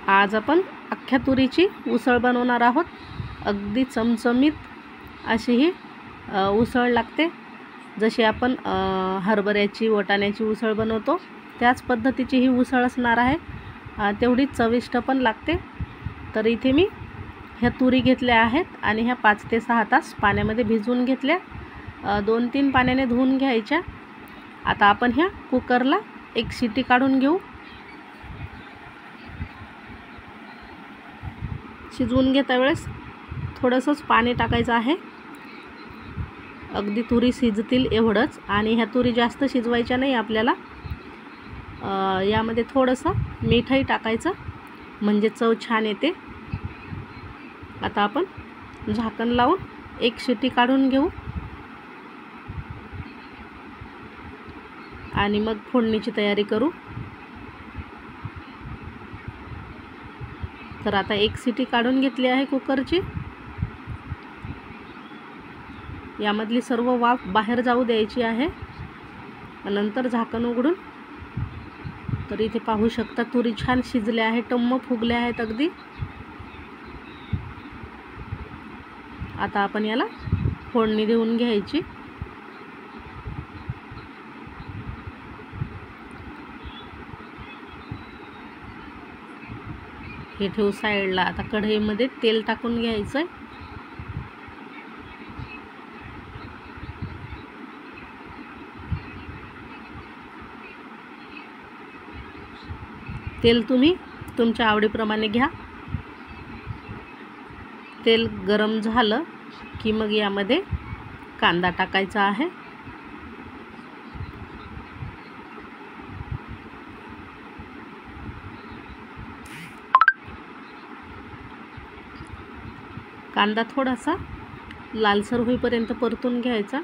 आज आपण अख्ख्या तुरीची उसळ बनवणार आहोत। अगदी चमचमीत अशी ही उसळ लागते। जशी आपण हरभऱ्याची वाटाण्याची उसळ बनवतो त्याच पद्धतीची ही उसळ असणार आहे। तेवढी चविष्ट पण लागते। तर इथे मी ह्या तुरी घेतल्या आहेत आणि ह्या 5 ते 6 तास पाण्यामध्ये भिजवून घेतल्या। 2-3 पाण्याने धुवून घ्यायच्या। आता आपण ह्या कुकरला एक शिटी काढून घेऊ। शिजवून घेता वेळेस थोडंसंच पाणी टाकायचं आहे, अगदी तुरी शिजतील एवढंच। आणि ह्या तुरी जास्त शिजवायच्या नाही आपल्याला। यामध्ये थोडंसं मीठही टाकायचं म्हणजे चव छान येते। आता आपण झाकण लावून एक शिटी काढून घेऊ आणि मग फोडणीची तयारी करू। तर आता एक शिटी काढून घेतली आहे कुकरची। यामधली सर्व वाफ बाहेर जाऊ द्यायची आहे। नंतर झाकण उघडून तर इथे पाहू शकता तुरी छान शिजल्या आहे, टम्म फुगल्या आहेत अगदी। आता आपण याला फोडणी देऊन घ्यायची। हे ठेवू साईडला। आता कढईमध्ये तेल टाकून घ्यायचं। तेल तुम्ही तुमच्या आवडीप्रमाणे घ्या। तेल गरम झालं की मग यामध्ये कांदा टाकायचा आहे। कांदा थोडासा लालसर होईपर्यंत परतून घ्यायचा।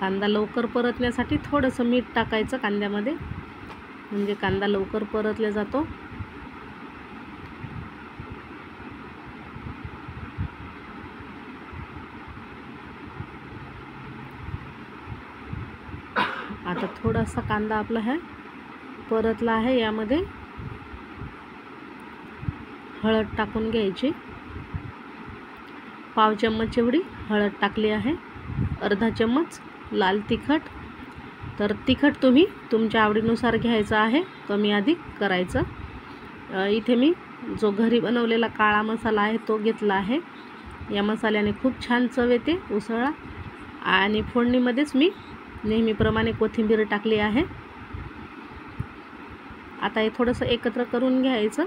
कांदा लवकर परतण्यासाठी थोडंसं मीठ टाकायचं कांद्यामध्ये, म्हणजे कांदा लवकर परतला जातो। आता थोडासा कांदा आपला है परतला आहे। यामध्ये हळद टाकून घ्यायची। पाव चम्मच एवढी हळद टाकली आहे। अर्धा चम्मच लाल तिखट। तर तिखट तुम्ही तुमच्या आवडीनुसार घ्यायचं आहे, कमी अधिक करायचं। इथे मी जो घरी बनवलेला काळा मसाला आहे तो घेतला आहे। या मसाल्याने खूप छान चव येते उसळला। आणि फोडणीमध्येच मी नेहमीप्रमाणे कोथिंबीर टाकली आहे। आता हे थोडंसं एकत्र करून घ्यायचं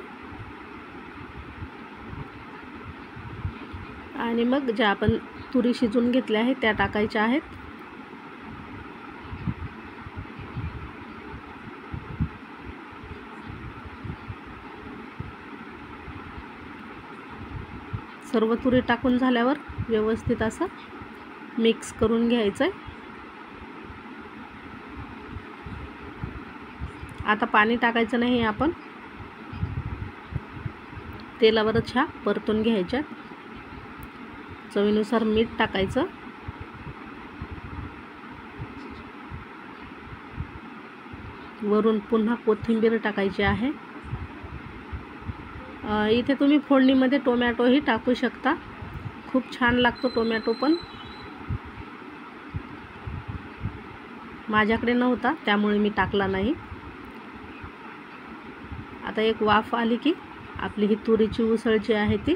आणि मग ज्या आपण तुरी शिजवून घेतल्या आहेत त्या टाकायच्या आहेत। सर्व तुरी टाकून झाल्यावर व्यवस्थित असं मिक्स करून घ्यायचं। आता पाणी टाकायचं नाही, आपण तेलावरच ह्या परतून घ्यायच्या। चवीनुसार मीठ टाकायचं। वरून पुन्हा कोथिंबीर टाकायची आहे। इथे तुम्ही फोडणीमध्ये टोमॅटोही टाकू शकता, खूप छान लागतो टोमॅटो पण। माझ्याकडे नव्हता त्यामुळे मी टाकला नाही। आता एक वाफ आली की आपली ही तुरीची उसळ जी आहे ती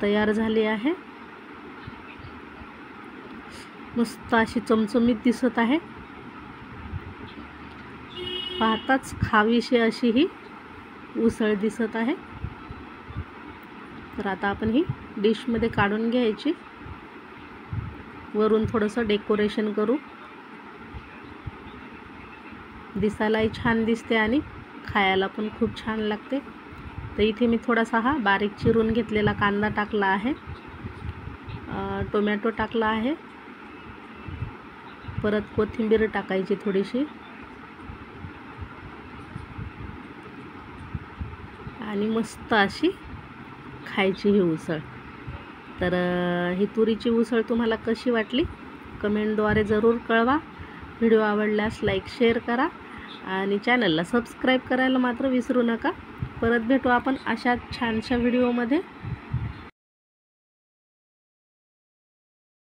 तयार झाली आहे। मस्त अशी चमचमीत दिसत आहे। पाहताच खावीशी अशी ही उसळ दिसत आहे। तर आता आपण ही डिशमध्ये काढून घ्यायची। वरून थोडंसं डेकोरेशन करू, दिसायलाही छान दिसते आणि खायला पण खूप छान लागते। तर इथे मी थोडासा हा बारीक चिरून घेतलेला कांदा टाकला आहे, टोमॅटो टाकला आहे, परत कोथिंबीर टाकायची थोडीशी आणि मस्त अशी खायची ही उसळ. तर ही तुरीची उसळ तुम्हाला कशी वाटली कमेंटद्वारे ज़रूर कळवा. व्हिडिओ आवडल्यास लाईक शेअर करा आणि चॅनलला सबस्क्राईब करायला मात्र विसरू नका. परत भेटू आपण अशा छानशा व्हिडिओमध्ये.